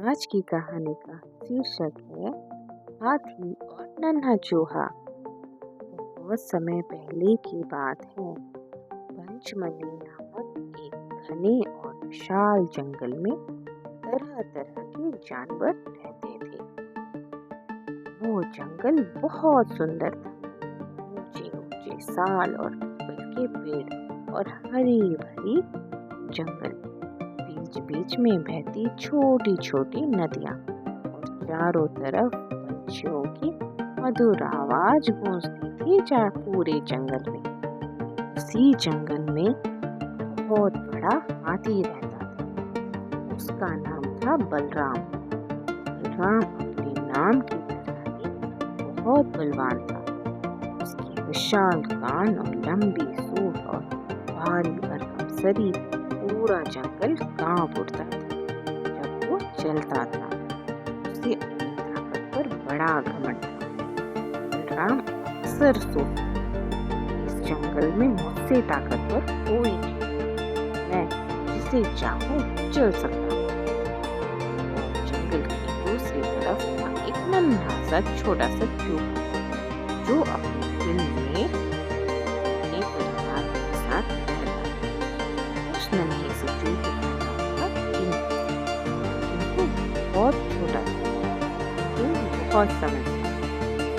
आज की कहानी का शीर्षक है हाथी और नन्हा चूहा। बहुत समय पहले की बात है। पंचमनी नामक एक घने और विशाल जंगल में तरह तरह के जानवर रहते थे। वो जंगल बहुत सुंदर था। ऊंचे ऊंचे साल और पीपल के पेड़ और हरी भरी जंगल, बीच बीच में बहती छोटी छोटी नदियां और चारों तरफ पंछियों की मधुर आवाज गूंजती थी पूरे जंगल में। उसी जंगल में बहुत बड़ा हाथी रहता था। उसका नाम था बलराम। बलराम अपने नाम की तरह ही बहुत बलवान था। उसकी विशाल कान और लंबी सूंड और भारी भरकम शरीर पूरा जंगल कांप उठता था जब वो चलता था। उसे अपनी ताकत पर बड़ा घमंड था। बलराम अक्सर सोचता, इस जंगल में मुझसे ताकतवर कोई नहीं, मैं जिसे चाहूं चल सकता हूँ। जंगल की दूसरी तरफ था एक नन्हा सा छोटा सा चूहा जो अपने दिल में अपने परिवार के साथ रहता था। उस नन्हे से चूहे का नाम था चिंटू। चिंटू बहुत छोटा था, लेकिन बहुत समझदार,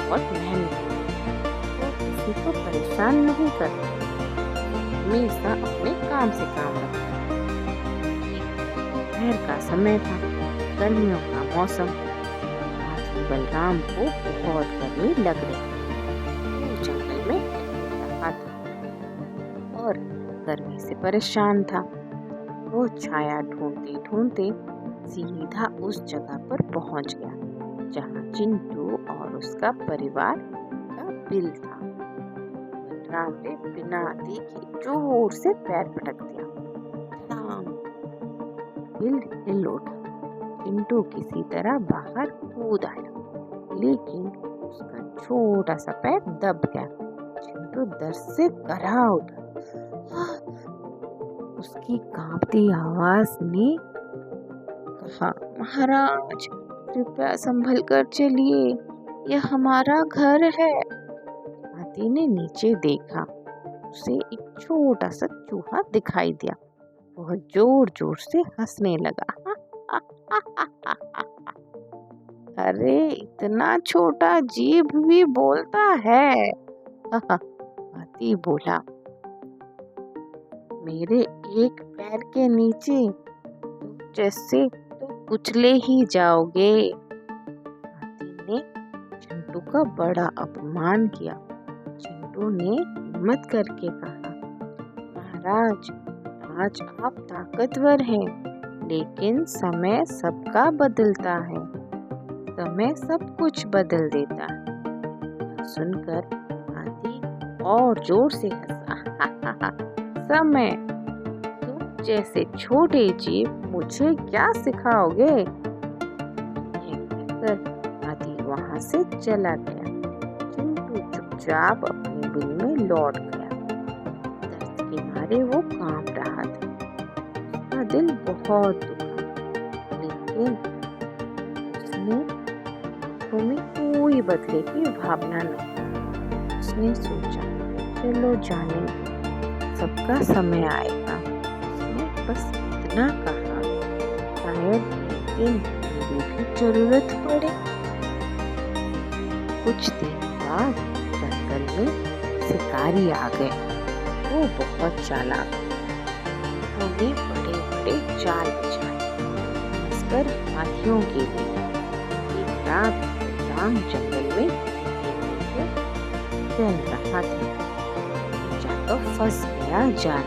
बहुत मेहनती और किसी को परेशान नहीं करता, हमेशा अपने काम से काम रखता। दोपहर का समय था, गर्मियों का मौसम। हाथी बलराम को बहुत गर्मी लग रही थी। वो जंगल में रहा था और गर्मी से परेशान था। वो छाया ढूंढते ढूंढते सीधा उस जगह पर पहुंच गया जहां चिंटू और उसका परिवार का बिल था। बलराम ने बिना देखे जोर से पैर पटक दिया। बिल हिल उठा। चिंटू किसी तरह बाहर कूद आया, लेकिन उसका छोटा सा पैर दब गया। चिंटू दर्द से कराह उठा। उसकी कांपती आवाज ने कहा, महाराज कृपया संभल कर चलिए, यह हमारा घर है। हाथी ने नीचे देखा। उसे एक छोटा सा चूहा दिखाई दिया। वह जोर जोर से हंसने लगा। अरे इतना छोटा जीभ भी बोलता है। हाथी बोला, मेरे एक पैर के नीचे तुम जैसे तो कुचले ही जाओगे। हाथी ने चिंटू का बड़ा अपमान किया। चिंटू ने हिम्मत करके कहा, महाराज आज आप ताकतवर हैं, लेकिन समय सबका बदलता है। समय सब कुछ बदल देता है। सुनकर हाथी और जोर से हंसा। समय, तुम जैसे छोटे जीव मुझे क्या सिखाओगे? ये कहकर हाथी वहां से चला गया। चिंटू चुपचाप अपने बिल में लौट गया। दर्द के मारे वो कांप रहा था। उसका दिल बहुत दुखा, लेकिन उसने आंखों में कोई बदले की भावना नहीं। उसने सोचा, चलो जाने दो, सबका समय आएगा। उसने बस इतना कहा, शायद एक दिन मेरी भी जरूरत पड़े। कुछ दिन बाद जंगल में शिकारी आ गए। वो बहुत चालाक थे। उन्होंने बड़े बड़े जाल बिछाए, खासकर हाथियों के लिए। एक रात बलराम जंगल में टहल रहा था, जाकर फंस गया जाल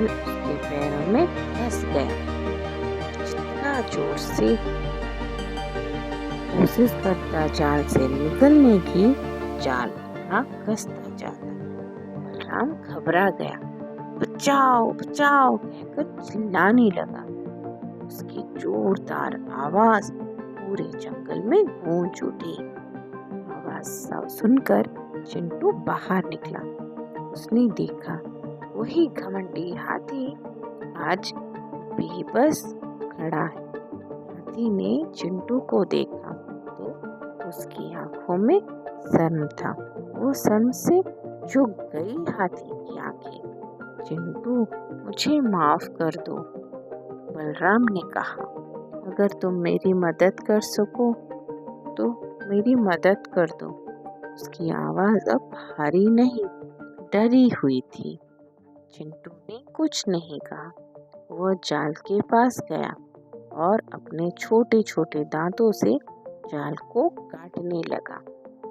उसके पैरों में फंस गया। जितना जोर से कोशिश करता जाल से निकलने की, जाल कसता जाता। बलराम घबरा गया। बचाओ बचाओ कहकर चिल्लाने लगा। उसकी जोरदार आवाज पूरे जंगल में गूंज उठी। आवाज सुनकर चिंटू बाहर निकला। उसने देखा वही घमंडी हाथी आज बेबस खड़ा है। हाथी ने चिंटू को देखा तो उसकी आंखों में शर्म था। वो शर्म से झुक गई हाथी की आंखें। चिंटू, मुझे माफ कर दो, बलराम ने कहा। अगर तुम मेरी मदद कर सको तो मेरी मदद कर दो। उसकी आवाज अब भारी नहीं, डरी हुई थी। चिंटू ने कुछ नहीं कहा। वह जाल के पास गया और अपने छोटे छोटे दांतों से जाल को काटने लगा।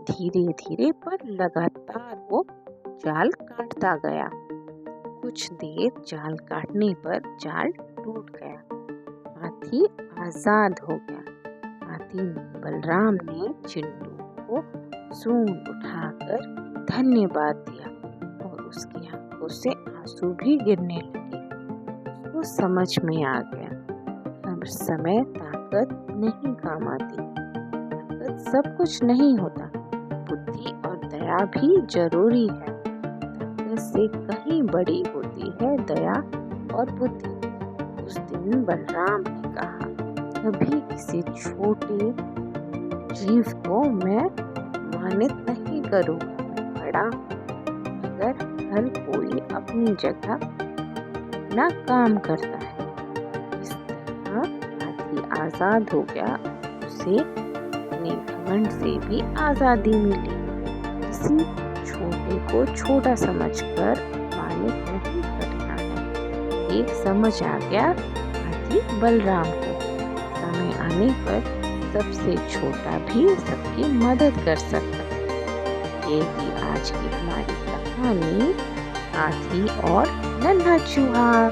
धीरे धीरे पर लगातार वो जाल काटता गया। कुछ देर जाल काटने पर जाल टूट गया। हाथी आजाद हो गया। हाथी बलराम ने चिंटू को सूंड उठाकर धन्यवाद दिया और उसकी आंखों से आंसू भी गिरने लगे। उसको समझ में आ गया, हर समय ताकत नहीं काम आती। ताकत सब कुछ नहीं होता, बुद्धि और दया भी जरूरी है। ताकत से कहीं बड़ी होती है दया और बुद्धि। उस दिन बलराम ने कहा, कभी किसी छोटे जीव को मैं मानित नहीं करूँगा। मैं बड़ा अगर हर कोई अपनी जगह अपना काम करता है। इस तरह हाथी आजाद हो गया। उसे अपने घमंड से भी आजादी मिली। किसी छोटे को छोटा समझकर मानित नहीं करना है। एक समझ आ गया हाथी बलराम को। समय आने पर सबसे छोटा भी सबकी मदद कर सकता है। ये थी आज की हमारी कहानी, हाथी और नन्हा चूहा।